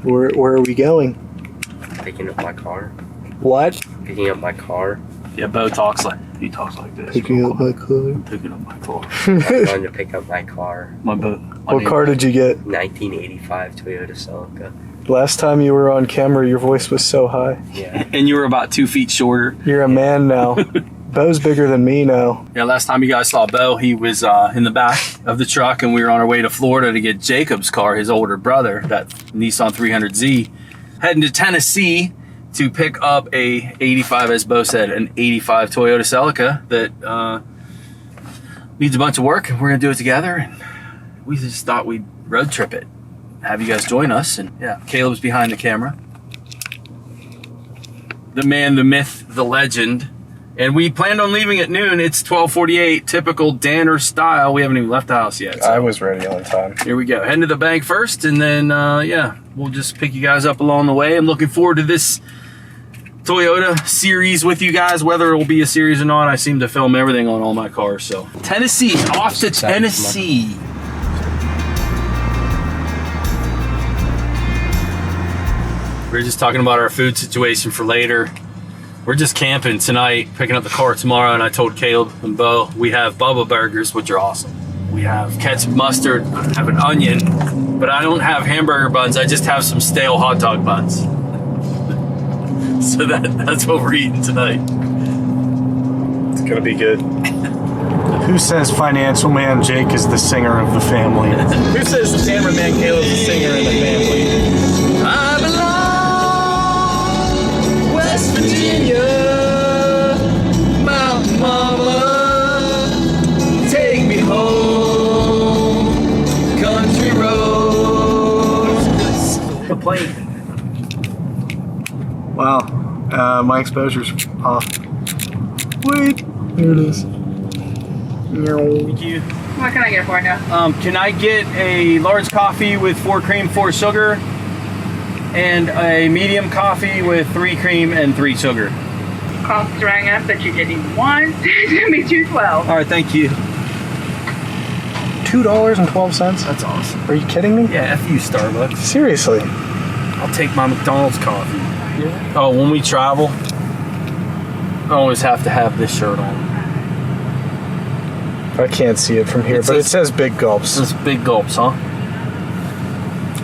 Where are we going? Picking up my car. What? Picking up my car. Yeah, Beau talks like this. Picking up my car. Picking up my car. I'm going to pick up my car. What car did you get? 1985 Toyota Celica. Last time you were on camera, your voice was so high. Yeah. And you were about 2 feet shorter. You're a man now. Beau's bigger than me now. Yeah, last time you guys saw Beau, he was in the back of the truck, and we were on our way to Florida to get Jacob's car, his older brother, that Nissan 300Z. Heading to Tennessee to pick up a 85, as Beau said, an 85 Toyota Celica that needs a bunch of work, and we're gonna do it together. And we just thought we'd road trip it, have you guys join us. And yeah, Caleb's behind the camera. The man, the myth, the legend. And we planned on leaving at noon. It's 12:48, typical Danner style. We haven't even left the house yet. So I was ready on time. here we go. Heading to the bank first, and then, yeah, we'll just pick you guys up along the way. I'm looking forward to this Toyota series with you guys, whether it will be a series or not. I seem to film everything on all my cars. So Tennessee, off to Tennessee. We were just talking about our food situation for later. We're just camping tonight, picking up the car tomorrow, and I told Caleb and Beau we have Bubba burgers, which are awesome. We have ketchup, mustard, I have an onion, but I don't have hamburger buns. I just have some stale hot dog buns. So that's what we're eating tonight. It's gonna be good. Who says financial man Jake is the singer of the family? Who says the cameraman Caleb's the singer in the family? I belong West Virginia, Mountain Mama, take me home, country roads. The plane. Wow, my exposure's off. Wait, there it is. Thank you. What can I get for you? Can I get a large coffee with 4 cream, 4 sugar, and a medium coffee with 3 cream and 3 sugar? Costs rang up that you didn't want. It's gonna be $2.12. All right, thank you. $2.12? That's awesome. Are you kidding me? Yeah, F you, Starbucks. Seriously? I'll take my McDonald's coffee. Yeah. Oh, when we travel, I always have to have this shirt on. I can't see it from here, but it says big gulps. It's big gulps, huh?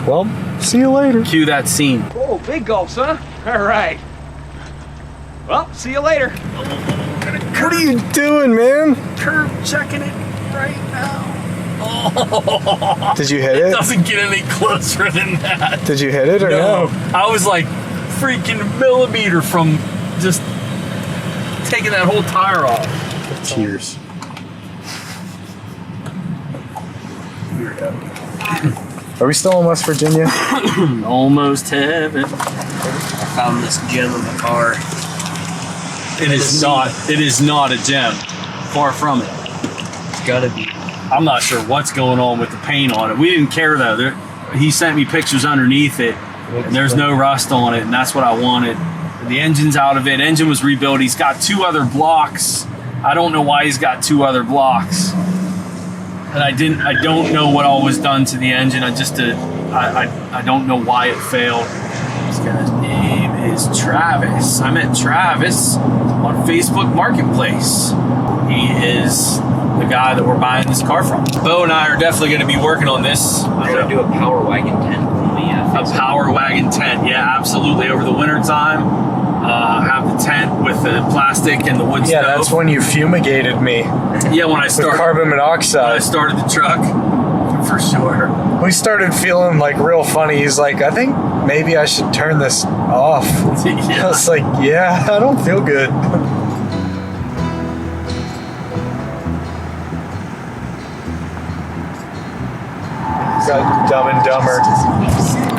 Well, see you later. Cue that scene. Oh, big gulps, huh? All right. Well, see you later. What are you doing, man? Curve checking it right now. Oh. Did you hit It it? doesn't get any closer than that. Did you hit it or no? I was like freaking millimeter from just taking that whole tire off. Tears. Are we still in West Virginia? Almost heaven. I found this gem in the car. It is not a gem. Far from it. It's gotta be. I'm not sure what's going on with the paint on it. We didn't care though. He sent me pictures underneath it, and there's no rust on it, and that's what I wanted. The engine's out of it. Engine was rebuilt. He's got 2 other blocks. I don't know why he's got 2 other blocks. And I don't know what all was done to the engine. I don't know why it failed. This guy's name is Travis. I met Travis on Facebook Marketplace. He is the guy that we're buying this car from. Beau and I are definitely going to be working on this. I'm gonna do a power wagon tent. A power wagon tent, yeah, absolutely. Over the winter time, have the tent with the plastic and the wood Yeah, stove. that's when you fumigated me Yeah, when I with started. carbon When I monoxide. started the truck, for sure. We started feeling like real funny. He's like, I think maybe I should turn this off. I Yeah. was like, yeah, I don't feel good. Got Dumb and Dumber.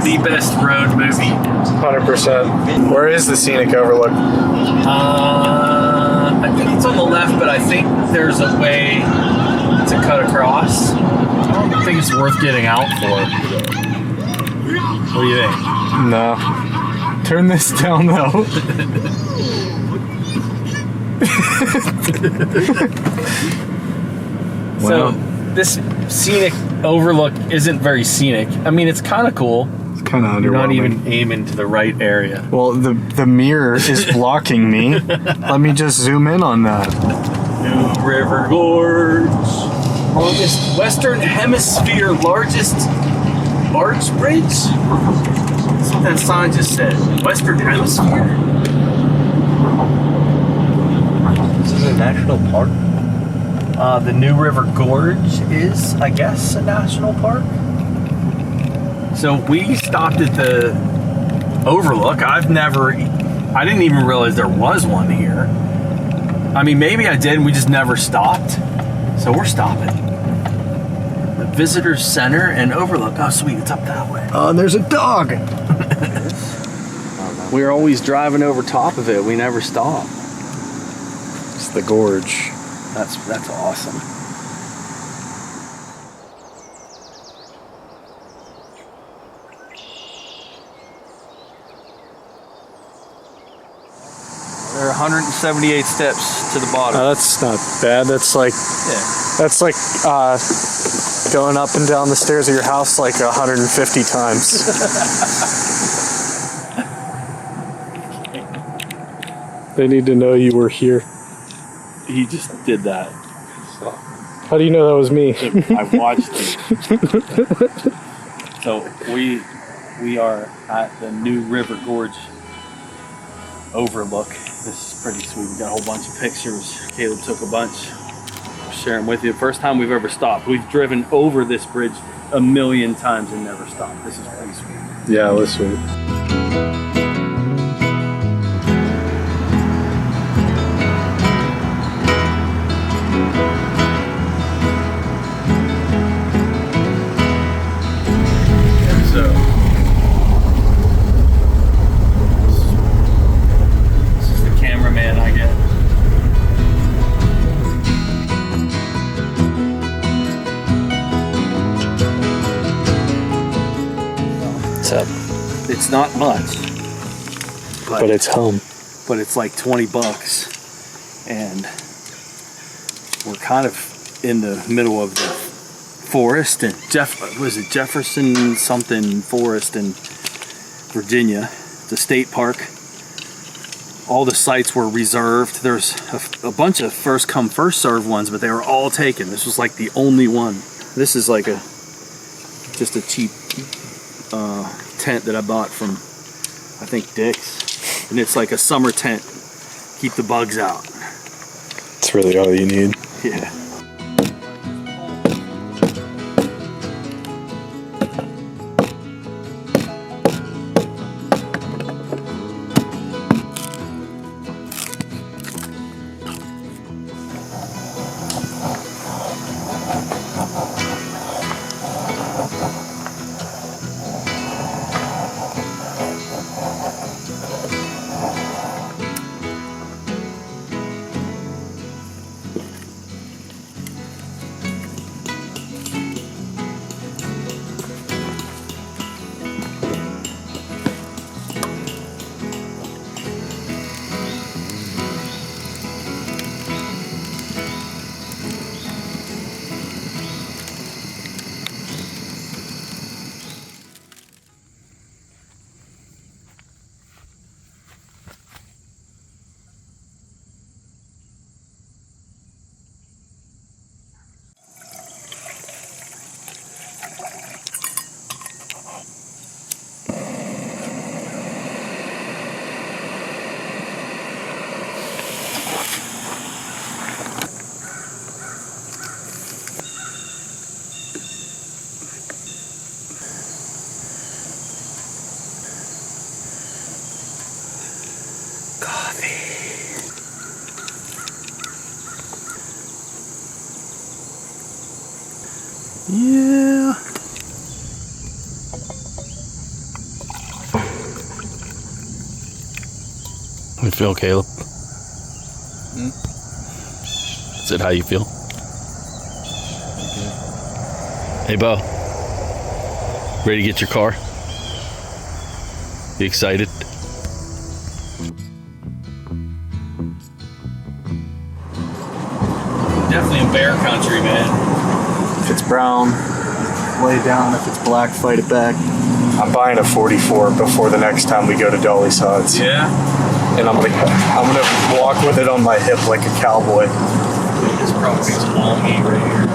The best road movie. 100%. Where is the scenic overlook? I think it's on the left, but I think there's a way to cut across. I don't think it's worth getting out for. What do you think? No. Turn this down though. So this scenic overlook isn't very scenic. I mean, it's kind of cool. It's kind of underwhelming. You're not even aiming to the right area. Well, the mirror is blocking me. Let me just zoom in on that. New River Gorge. Longest Western Hemisphere largest arch bridge? That's what that sign just said. Western Hemisphere? This is a national park. The New River Gorge is, I guess, a national park. So we stopped at the Overlook. I didn't even realize there was one here. I mean, maybe I did and we just never stopped. So we're stopping. The Visitor Center and Overlook. Oh, sweet, it's up that way. Oh, and there's a dog. We're always driving over top of it. We never stop. It's the Gorge. That's awesome. There are 178 steps to the bottom. That's not bad. That's like going up and down the stairs of your house like 150 times. They need to know you were here. He just did that. How do you know that was me? I watched it. So we are at the New River Gorge Overlook. This is pretty sweet. We got a whole bunch of pictures. Caleb took a bunch. I'll share them with you. First time we've ever stopped. We've driven over this bridge a million times and never stopped. This is pretty sweet. Yeah, it was sweet. It's not much, But it's home. but it's like $20, and we're kind of in the middle of the forest and Jefferson something forest in Virginia. It's a state park. All the sites were reserved. There's a bunch of first come first served ones, but they were all taken. This was like the only one. This is like just a cheap tent that I bought from, I think, Dick's, and it's like a summer tent. Keep the bugs out. It's really all you need. Yeah. Yeah. How you feel, Caleb? Is it how you feel? Hey, Beau. Ready to get your car? You excited? Definitely in bear country, man. If it's brown, lay down. If it's black, fight it back. I'm buying a 44 before the next time we go to Dolly Sods. Yeah. And I'm gonna walk with it on my hip like a cowboy. This property's longy right here.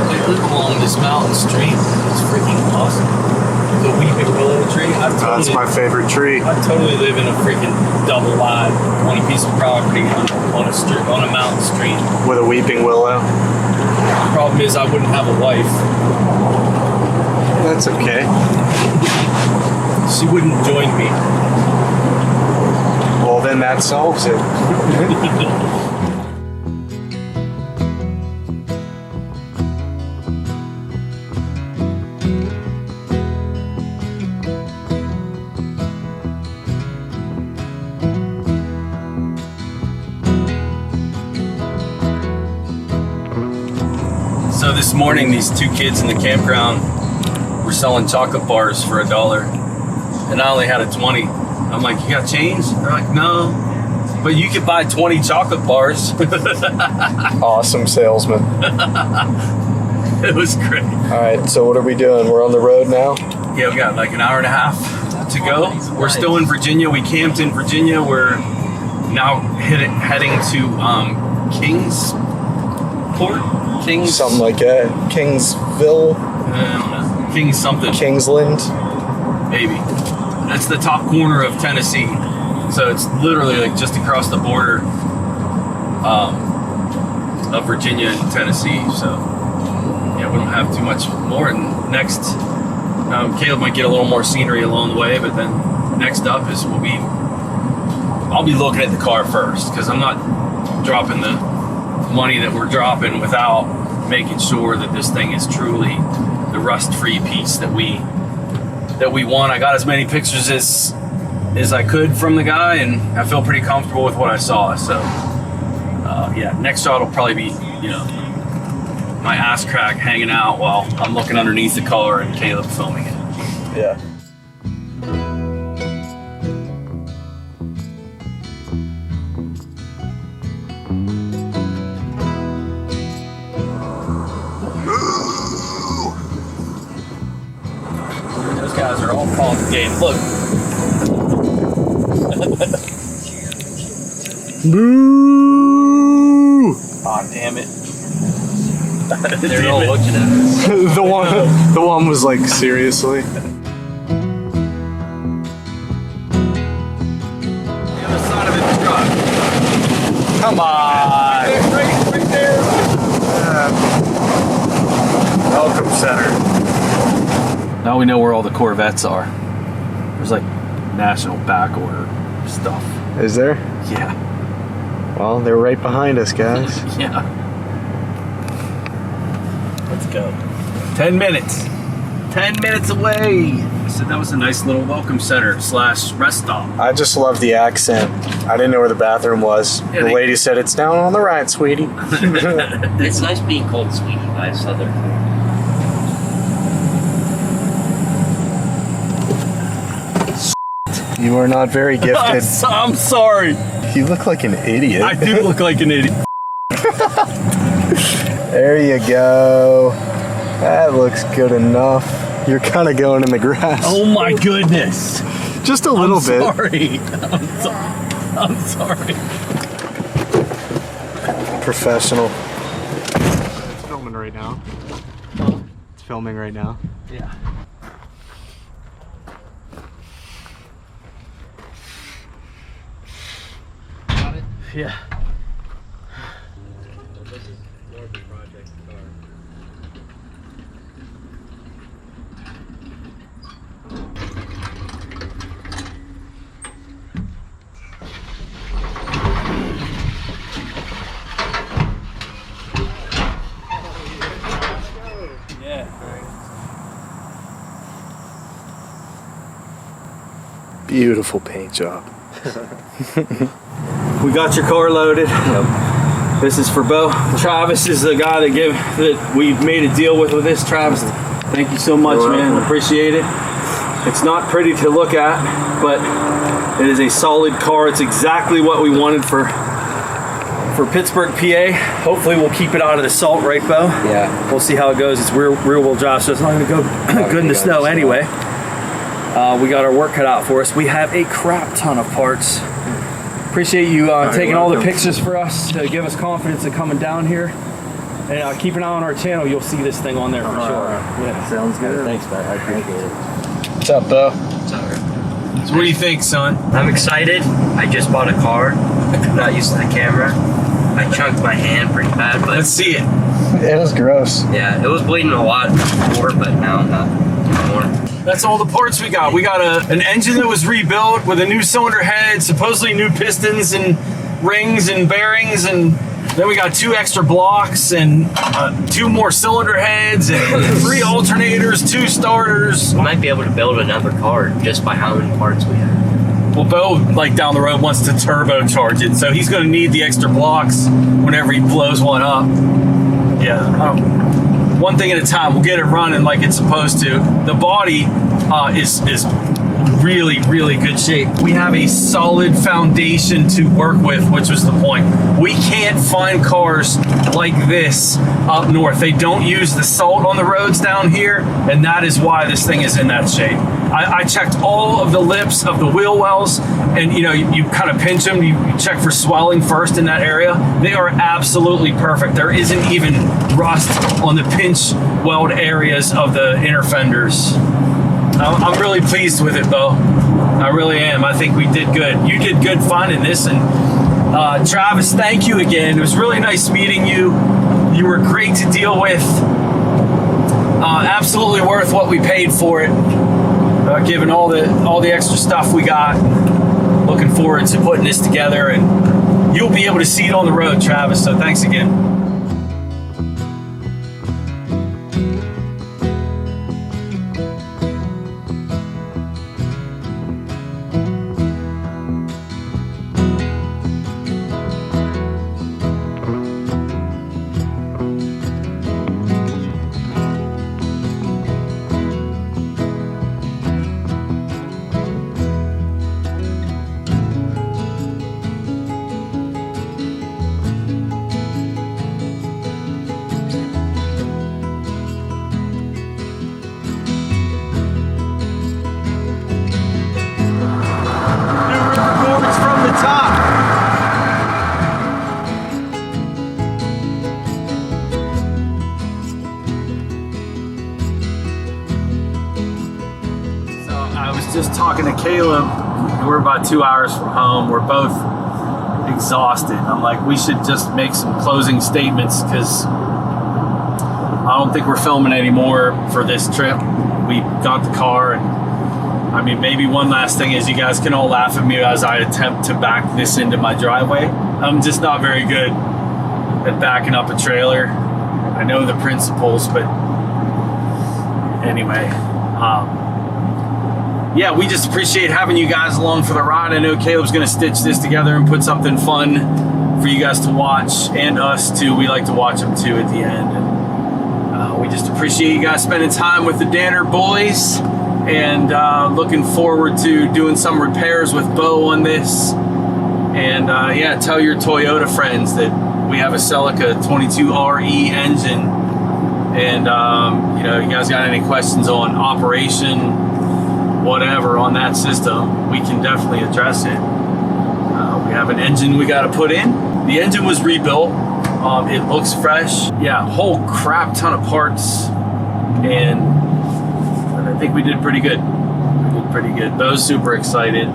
Like, look along this mountain stream. It's freaking awesome. The weeping willow tree. That's my favorite tree. I totally live in a freaking double wide 20 piece of property on a mountain stream. With a weeping willow. The problem is I wouldn't have a wife. That's okay. She wouldn't join me. Well, then that solves it. So this morning, these two kids in the campground were selling chocolate bars for $1, and I only had a 20. I'm like, you got change? They're like, no, but you could buy 20 chocolate bars. Awesome salesman. It was great. All right, so what are we doing? We're on the road now? Yeah, we got like an hour and a half to go. We're still in Virginia. We camped in Virginia. We're now heading to Kingsport? Something like that. Kingsville? I don't know. Kings something. Kingsland? Maybe. That's the top corner of Tennessee. So it's literally like just across the border of Virginia and Tennessee. So yeah, we don't have too much more. And next, Caleb might get a little more scenery along the way, but then next up is I'll be looking at the car first, because I'm not dropping the money that we're dropping without making sure that this thing is truly the rust-free piece that we want. I got as many pictures as I could from the guy, and I feel pretty comfortable with what I saw. So yeah, next shot will probably be, my ass crack hanging out while I'm looking underneath the car and Caleb filming it. Yeah. Those guys are all calling the game. Look. Boo! Aw, damn it. They're all looking at us. the one was like, seriously? The other side of the truck. Come on! Right there. Welcome center. Now we know where all the Corvettes are. There's like national back order stuff. Is there? Yeah. Well, they're right behind us, guys. Yeah. Let's go. 10 minutes. 10 minutes away. So that was a nice little welcome center / rest stop. I just love the accent. I didn't know where the bathroom was. Yeah, the lady said, it's down on the right, sweetie. It's nice being called sweetie by a Southern. You are not very gifted. I'm sorry. You look like an idiot. I do look like an idiot. There you go. That looks good enough. You're kind of going in the grass. Oh my goodness. Just a little bit. Sorry. I'm sorry. Professional. It's filming right now. It's filming right now. Yeah. Got it? Yeah. Beautiful paint job. We got your car loaded. Yep. This is for Beau. Travis is the guy that we made a deal with this. Travis, thank you so much, man. Appreciate it. It's not pretty to look at, but it is a solid car. It's exactly what we wanted for Pittsburgh, PA. Hopefully we'll keep it out of the salt, right, Beau? Yeah. We'll see how it goes. It's rear wheel drive, so it's not going to go good in the snow anyway. We got our work cut out for us. We have a crap ton of parts. Appreciate you taking all the pictures for us to give us confidence in coming down here. And keep an eye on our channel. You'll see this thing on there for sure. Yeah. Sounds good. Thanks, man. I appreciate it. What's up, Beau? So what do you think, son? I'm excited. I just bought a car. I'm not used to the camera. I chunked my hand pretty bad, but Let's see it. It was gross. yeah, it was bleeding a lot before, but now not anymore. That's all the parts we got. We got an engine that was rebuilt with a new cylinder head, supposedly new pistons and rings and bearings, and then we got 2 extra blocks and 2 more cylinder heads and 3 alternators, 2 starters. We might be able to build another car just by how many parts we have. Well, Beau, like down the road, wants to turbocharge it, so he's going to need the extra blocks whenever he blows one up. Yeah. One thing at a time. We'll get it running like it's supposed to. The body is really, really good shape. We have a solid foundation to work with, which was the point. We can't find cars like this up north. They don't use the salt on the roads down here, and that is why this thing is in that shape. I checked all of the lips of the wheel wells, and you kind of pinch them, you check for swelling first in that area. They are absolutely perfect. There isn't even rust on the pinch weld areas of the inner fenders. I'm really pleased with it, Beau. I really am. I think we did good. You did good finding this, and Travis, thank you again. It was really nice meeting you. You were great to deal with. Absolutely worth what we paid for it. Given all the extra stuff we got. Looking forward to putting this together, and you'll be able to see it on the road, Travis. So thanks again. Just talking to Caleb, we're about 2 hours from home. We're both exhausted. I'm like, we should just make some closing statements because I don't think we're filming anymore for this trip. We got the car, and I mean, maybe one last thing is you guys can all laugh at me as I attempt to back this into my driveway. I'm just not very good at backing up a trailer. I know the principles, but anyway, yeah, we just appreciate having you guys along for the ride. I know Caleb's going to stitch this together and put something fun for you guys to watch, and us too. We like to watch them too at the end. And we just appreciate you guys spending time with the Danner boys, and looking forward to doing some repairs with Beau on this. And yeah, tell your Toyota friends that we have a Celica 22RE engine, and you guys got any questions on operation, whatever on that system, we can definitely address it. We have an engine we got to put in. The engine was rebuilt. It looks fresh. Yeah, whole crap ton of parts, and I think we did pretty good. Beau's super excited.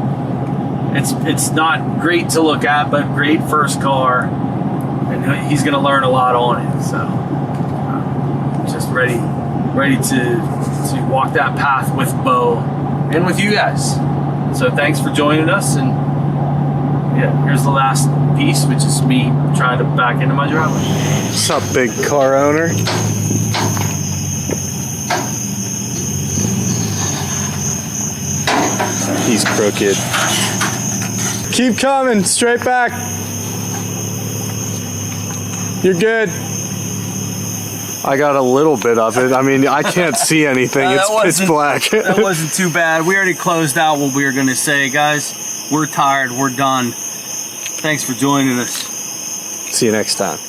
It's not great to look at, but great first car, and he's going to learn a lot on it. So just ready to walk that path with Beau and with you guys. So thanks for joining us, and yeah, here's the last piece, which is me trying to back into my driveway. What's up, big car owner? He's crooked. Keep coming, straight back. You're good. I got a little bit of it. I mean, I can't see anything. It's pitch black. That wasn't too bad. We already closed out what we were going to say. Guys, we're tired. We're done. Thanks for joining us. See you next time.